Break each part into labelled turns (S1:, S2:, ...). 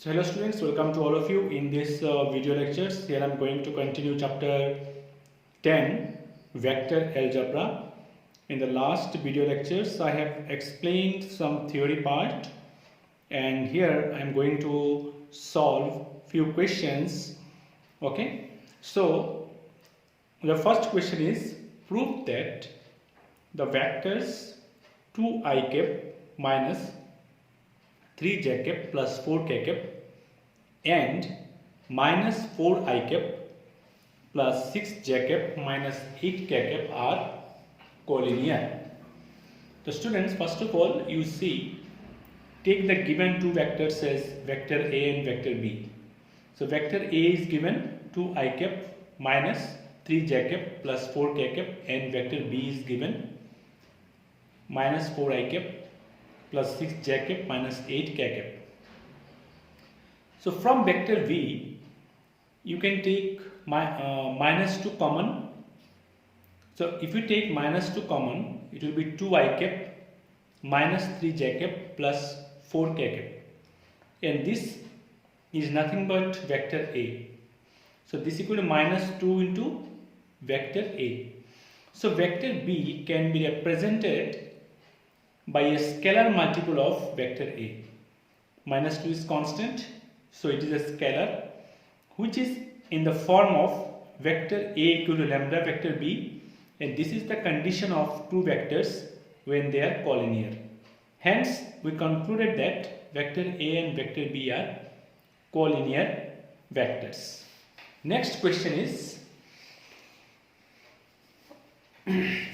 S1: So hello students, welcome to all of you in this video lectures. Here I am going to continue chapter 10 vector algebra. In the last video lectures I have explained some theory part, and here I am going to solve few questions. Okay, so the first question is, prove that the vectors 2i cap minus 3j cap plus 4k cap and minus 4i cap plus 6j cap minus 8k cap are collinear. So students, first of all, you see, take the given two vectors as vector A and vector B. So vector A is given 2i cap minus 3j cap plus 4k cap, and vector B is given minus 4i cap plus 6j cap minus 8k cap. So from vector V, you can take minus 2 common. So if you take minus 2 common, it will be 2i cap minus 3j cap plus 4k cap. And this is nothing but vector A. So this is equal to minus 2 into vector A. So vector B can be represented by a scalar multiple of vector A. Minus 2 is constant, so it is a scalar which is in the form of vector A equal to lambda vector B, and this is the condition of two vectors when they are collinear. Hence, we concluded that vector A and vector B are collinear vectors. Next question is,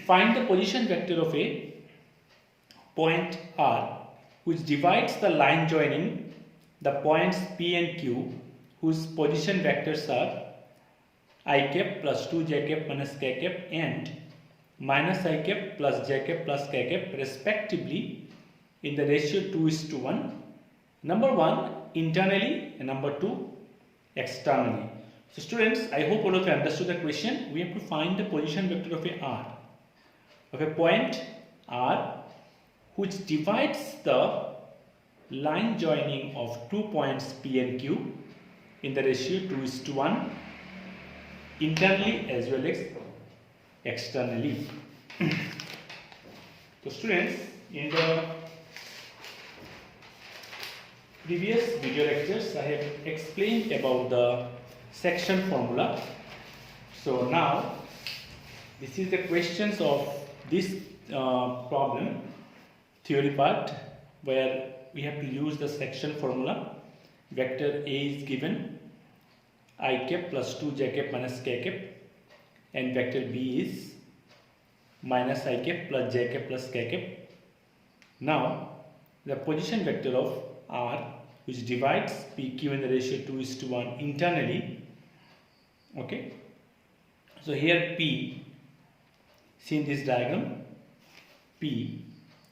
S1: find the position vector of a point R which divides the line joining the points P and Q, whose position vectors are I cap plus 2j cap minus k cap and minus I cap plus j cap plus k cap respectively in the ratio 2:1. Number 1 internally and number 2 externally. So students, I hope all of you understood the question. We have to find the position vector of a R, of a point R which divides the line joining of 2 points P and Q in the ratio 2:1 internally as well as externally. So students, in the previous video lectures I have explained about the section formula. So now this is the questions of this problem theory part, where we have to use the section formula. Vector A is given I cap plus 2j cap minus k cap, and vector B is minus I cap plus j cap plus k cap. Now the position vector of R which divides PQ in the ratio 2:1 internally. Okay, so here P, see in this diagram, P,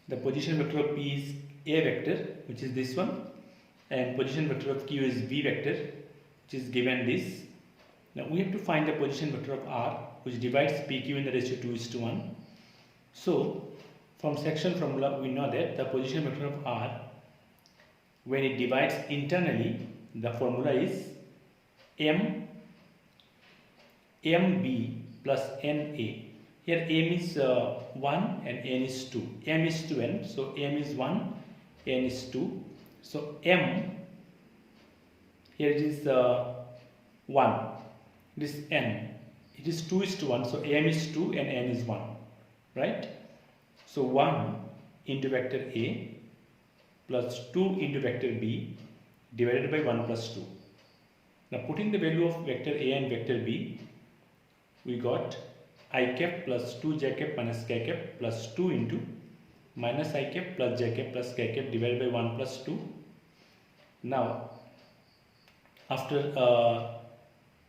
S1: the position vector of P is A vector, which is this one, and position vector of Q is V vector, which is given this. Now we have to find the position vector of R which divides PQ in the ratio 2:1. So from section formula we know that the position vector of R, when it divides internally, the formula is MB plus NA. Here M is 1 and N is 2. M is 2N, so M is 1, N is 2. So M, here it is 1, this N, it is 2:1, so M is 2 and N is 1, right? So 1 into vector A plus 2 into vector B divided by 1 plus 2. Now putting the value of vector A and vector B, we got I cap plus 2j cap minus k cap plus 2 into minus I cap plus j cap plus k cap divided by 1 plus 2. Now after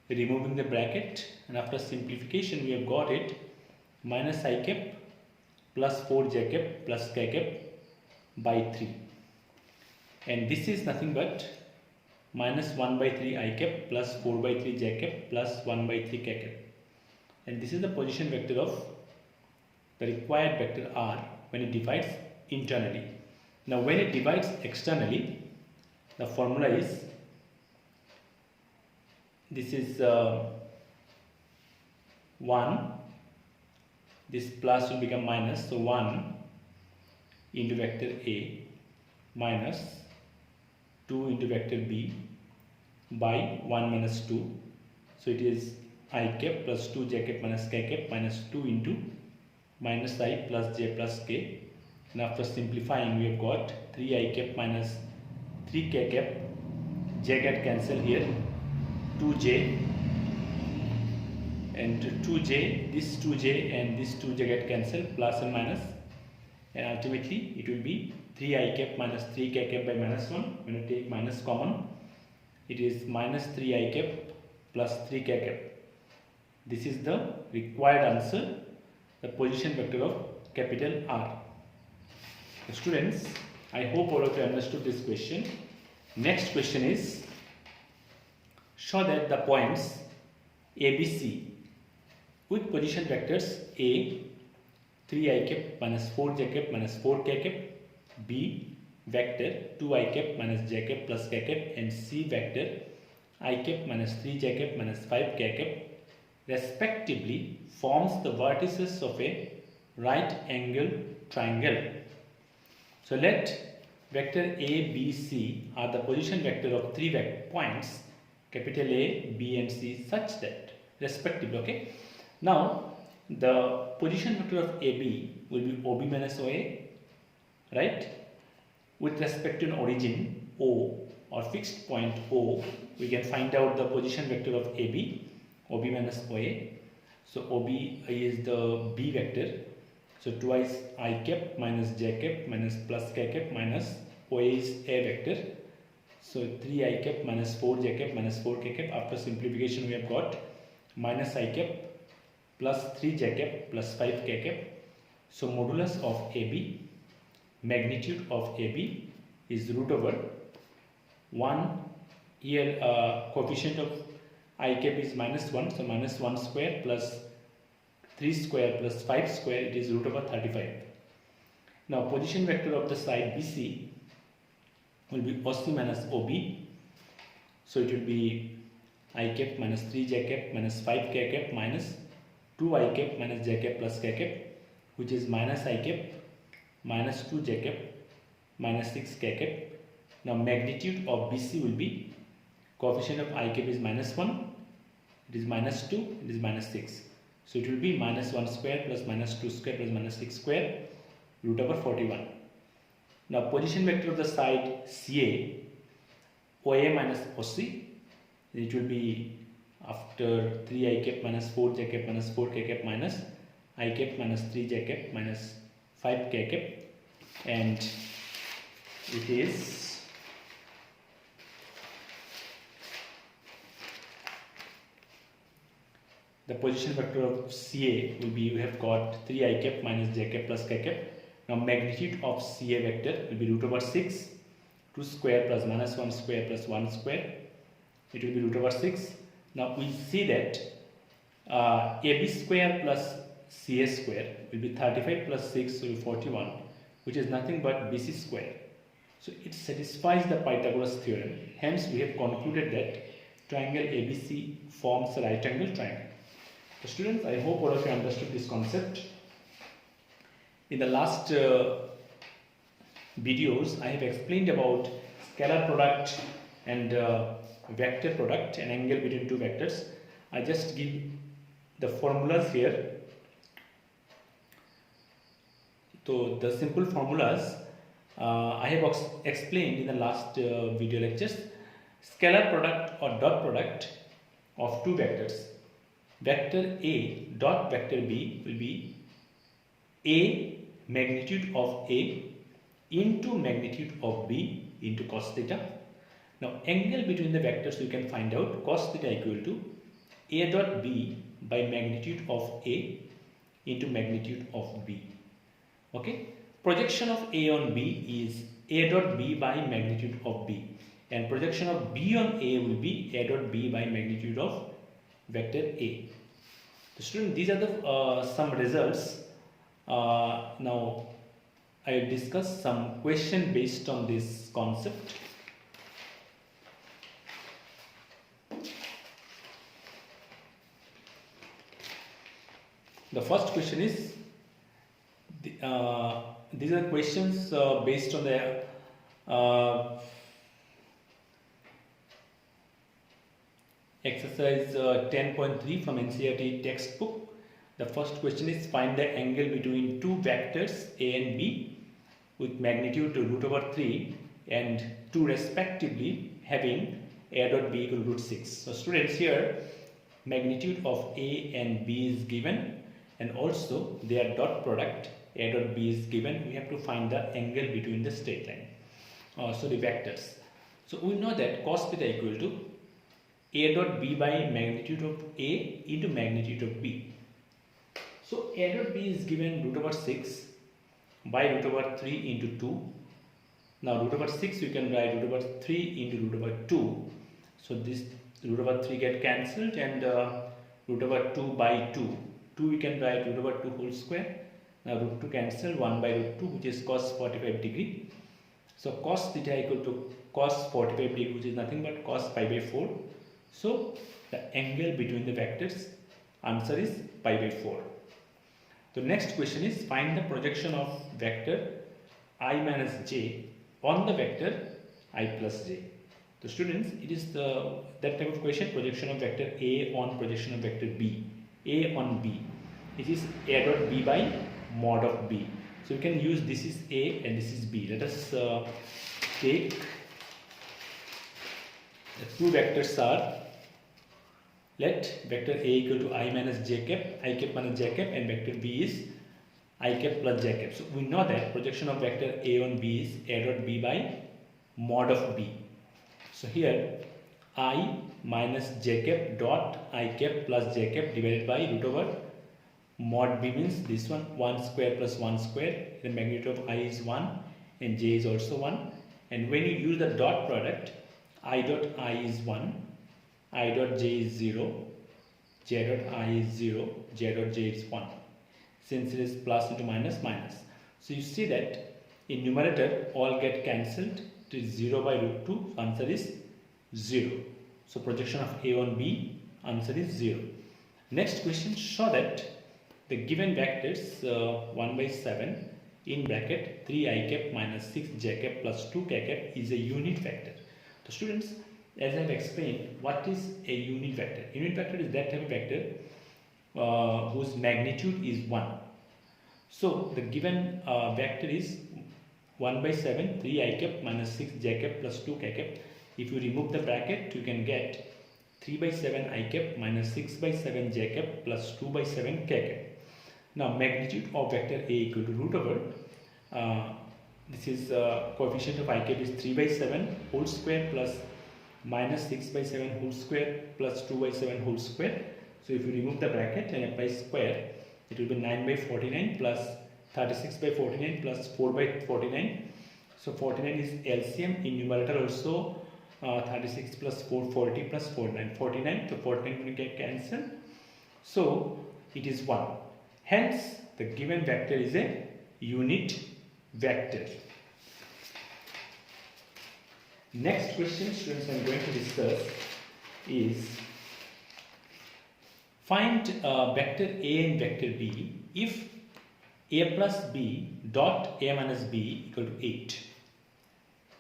S1: removing the bracket and after simplification, we have got it minus I cap plus 4j cap plus k cap by 3, and this is nothing but minus 1 by 3 I cap plus 4 by 3 j cap plus 1 by 3 k cap. And this is the position vector of the required vector R when it divides internally. Now when it divides externally, The formula is, this is 1, this plus will become minus, so 1 into vector A minus 2 into vector B by 1 minus 2. So it is I cap plus 2 j cap minus k cap minus 2 into minus I plus j plus k. And after simplifying, we have got 3 I cap minus 3 k cap, j get cancel here, 2j and 2j, this 2j and this 2j get cancelled, plus and minus, and ultimately it will be 3 I cap minus 3 k cap by minus 1. When you take minus common, it is minus 3 I cap plus 3 k cap. This is the required answer, the position vector of capital R. Students, I hope all of you understood this question. Next question is, show that the points ABC with position vectors A 3 I cap minus 4 j cap minus 4 k cap, B vector 2 I cap minus j cap plus k cap, and C vector I cap minus 3 j cap minus 5 k cap respectively forms the vertices of a right angle triangle. So let vector A, B, C are the position vector of 3 points capital A, B and C such that respectively, okay. Now the position vector of AB will be OB minus OA, right? With respect to an origin O or fixed point O, we can find out the position vector of AB, OB minus OA. So OB is the B vector, so twice I cap minus j cap minus plus k cap minus OA is A vector, so 3 I cap minus 4 j cap minus 4 k cap. After simplification, we have got minus I cap plus 3 j cap plus 5 k cap. So modulus of AB, magnitude of AB is root over 1, here coefficient of I cap is minus 1, so minus 1 square plus 3 square plus 5 square, it is root over 35. Now position vector of the side BC will be OC minus OB, so it will be I cap minus 3 j cap minus 5 k cap minus 2 I cap minus j cap plus k cap, which is minus I cap minus 2 j cap minus 6 k cap. Now magnitude of BC will be, coefficient of I cap is minus 1, it is minus 2, it is minus 6. So it will be minus 1 square plus minus 2 square plus minus 6 square root over 41. Now position vector of the side CA, OA minus OC, it will be after 3 I cap minus 4 j cap minus 4 k cap minus I cap minus 3 j cap minus 5 k cap, and it is the position vector of CA will be, we have got 3 I cap minus j cap plus k cap. Now magnitude of CA vector will be root over 6, 2 square plus minus 1 square plus 1 square, it will be root over 6. Now we see that AB square plus CA square will be 35 plus 6 will be 41, which is nothing but BC square. So it satisfies the Pythagoras theorem. Hence we have concluded that triangle ABC forms a right angle triangle. So students, I hope all of you understood this concept. In the last videos, I have explained about scalar product and vector product, an angle between two vectors. I just give the formulas here. So the simple formulas I have explained in the last video lectures. Scalar product or dot product of two vectors. Vector A dot vector B will be A magnitude of A into magnitude of B into cos theta. Now angle between the vectors you can find out, cos theta equal to A dot B by magnitude of A into magnitude of B. Okay, projection of A on B is A dot B by magnitude of B, and projection of B on A will be A dot B by magnitude of vector A. So student, these are the some results. Now I will discuss some question based on this concept. The first question is, these are questions based on the exercise 10.3 from NCERT textbook. The first question is, find the angle between two vectors A and B with magnitude root over 3 and 2 respectively, having A dot B equal to root 6. So students, here magnitude of A and B is given, and also their dot product A dot B is given. We have to find the angle between the straight line, so the vectors. So we know that cos theta equal to A dot B by magnitude of A into magnitude of B. So A dot B is given root over 6 by root over 3 into 2. Now root over 6 you can write root over 3 into root over 2. So this root over 3 get cancelled, and root over 2 by 2. 2 we can write root over 2 whole square. Now root 2 cancel, 1 by root 2, which is cos 45 degree. So cos theta equal to cos 45 degree, which is nothing but cos pi by 4. So the angle between the vectors, answer is pi by 4. The next question is, find the projection of vector I minus j on the vector I plus j. So students, it is that type of question, projection of vector A on projection of vector B. A on B. It is A dot B by mod of B. So you can use this is A and this is B. Let us take the two vectors are, let vector A equal to I minus j cap, I cap minus j cap, and vector B is I cap plus j cap. So we know that projection of vector A on B is A dot B by mod of B. So here I minus j cap dot I cap plus j cap divided by root over mod B, means this one 1 square plus 1 square. The magnitude of I is 1 and j is also 1. And when you use the dot product, I dot I is 1, I dot j is 0, j dot I is 0, j dot j is 1. Since it is plus into minus, minus. So you see that in numerator all get cancelled. It is 0 by root 2. So answer is 0. So projection of A on B, answer is 0. Next question, show that the given vectors 1 by 7 in bracket 3 I cap minus 6 j cap plus 2 k cap is a unit vector. So students, as I have explained, what is a unit vector? Unit vector is that type of vector whose magnitude is 1. So the given vector is 1 by 7 3 I cap minus 6 j cap plus 2 k cap. If you remove the bracket, you can get 3 by 7 I cap minus 6 by 7 j cap plus 2 by 7 k cap. Now magnitude of vector A equal to root over, this is coefficient of I cap is 3 by 7 whole square plus minus 6 by 7 whole square plus 2 by 7 whole square. So if you remove the bracket and apply square, it will be 9 by 49 plus 36 by 49 plus 4 by 49. So 49 is LCM. In numerator also 36 plus 4, 40 plus 49, 49. So 49 will get cancelled. So it is 1. Hence the given vector is a unit vector. Next question, students, I am going to discuss is, find vector A and vector B if A plus B dot A minus B equal to 8,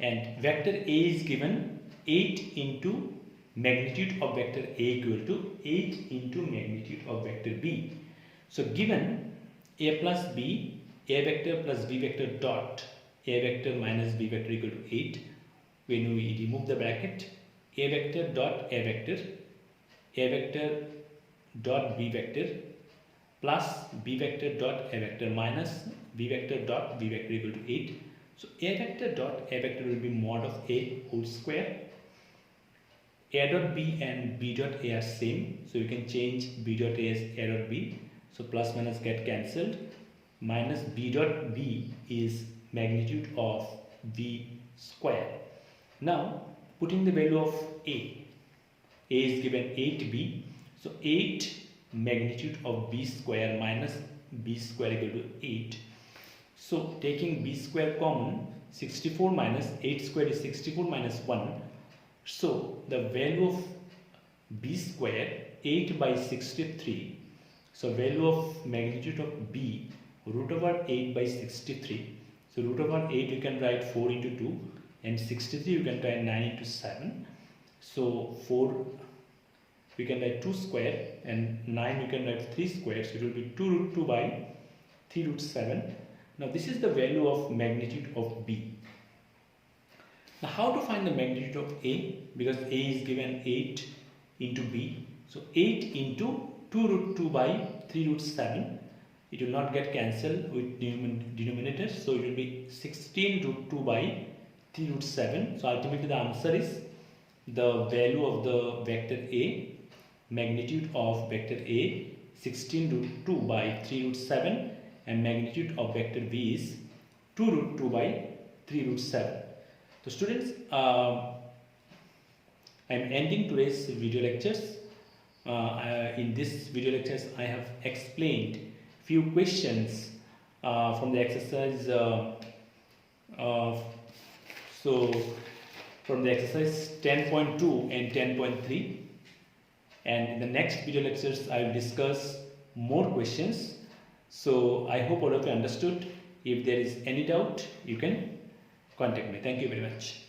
S1: and vector A is given 8 into magnitude of vector A equal to 8 into magnitude of vector B. So given A plus B, A vector plus B vector dot A vector minus B vector equal to 8. When we remove the bracket, A vector dot A vector dot B vector plus B vector dot A vector minus B vector dot B vector equal to 8. So A vector dot A vector will be mod of A whole square. A dot B and B dot A are same, so you can change B dot A as A dot B. So plus minus get cancelled. Minus B dot B is magnitude of B square. Now putting the value of A is given 8B. So 8 magnitude of B square minus B square equal to 8. So taking B square common, 64 minus 8 square is 64 minus 1. So the value of B square 8 by 63 So value of magnitude of b, root over 8 by 63. So root over 8 you can write 4 into 2, and 63 you can write 9 into 7. So 4 we can write 2 square, and 9 you can write 3 square. So it will be 2 root 2 by 3 root 7. Now this is the value of magnitude of b. Now how to find the magnitude of a? Because a is given 8 into b. So 8 into 2 root 2 by 3 root 7. It will not get cancelled with denominators. So it will be 16 root 2 by 3 root 7. So ultimately the answer is the value of the vector a, magnitude of vector a, 16 root 2 by 3 root 7, and magnitude of vector b is 2 root 2 by 3 root 7. So students, I am ending today's video lectures. In this video lectures I have explained few questions from the exercise. So from the exercise 10.2 and 10.3, and in the next video lectures I will discuss more questions. So I hope all of you understood. If there is any doubt, you can contact me. Thank you very much.